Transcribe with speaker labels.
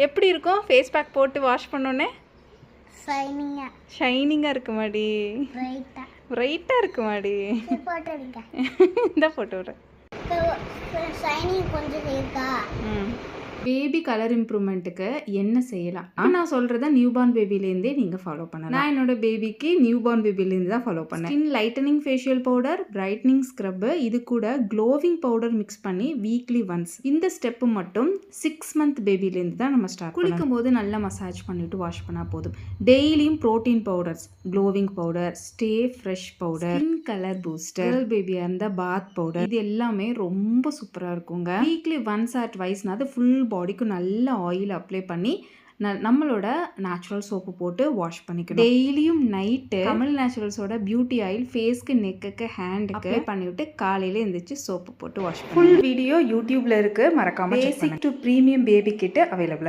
Speaker 1: எப்படி இருக்கும் face pack போட்டு வாஷ் பண்ணோன்னே? ஷைனிங்காக இருக்குமாடி? பிரைட்டாக இருக்குமாடி? இந்த போட்டு விட்றேன். பேபி கலர் இம்ப்ரூவ்மெண்ட்டுக்கு என்ன செய்யலாம்? நான் சொல்கிறத நியூபார்ன் பேபிலேருந்தே நீங்கள் ஃபாலோ பண்ணலாம். நான் என்னோட பேபிக்கு நியூபார்ன் பேபிலேருந்து தான் ஃபாலோ பண்ணேன். Skin lightening facial powder, brightening scrub, இது கூட க்ளோவிங் பவுடர் மிக்ஸ் பண்ணி வீக்லி ஒன்ஸ். இந்த ஸ்டெப்பு மட்டும் 6 மந்த் பேபிலேருந்து தான் நம்ம ஸ்டார்ட். குளிக்கும் போது நல்லா மசாஜ் பண்ணிவிட்டு வாஷ் பண்ணால் போதும். டெய்லியும் protein powders, glowing powder, stay fresh powder, skin colour booster, girl பேபியாக இருந்தால் பாத் பவுடர், இது எல்லாமே ரொம்ப சூப்பராக இருக்குங்க. வீக்லி ஒன்ஸ் ஆர் ட்வைஸ்னா அது ஃபுல் பாடிக்கு நல்ல ஆயில் அப்ளை பண்ணி நம்மளோட நேச்சுரல் சோப்பு போட்டு வாஷ் பண்ணிக்கணும். டெய்லியும் நைட்டு கமல் நேச்சுரல்ஸோட பியூட்டி ஆயில் ஃபேஸ்க்கு, நெக்குக்கு, ஹேண்டுக்கு அப்ளை பண்ணிவிட்டு காலையில் எழுந்திரிச்சு சோப்பு போட்டு வாஷ் பண்ணி. ஃபுல் வீடியோ யூடியூப்ல இருக்கு, மறக்காம. Basic to premium baby kit அவைலபிளாக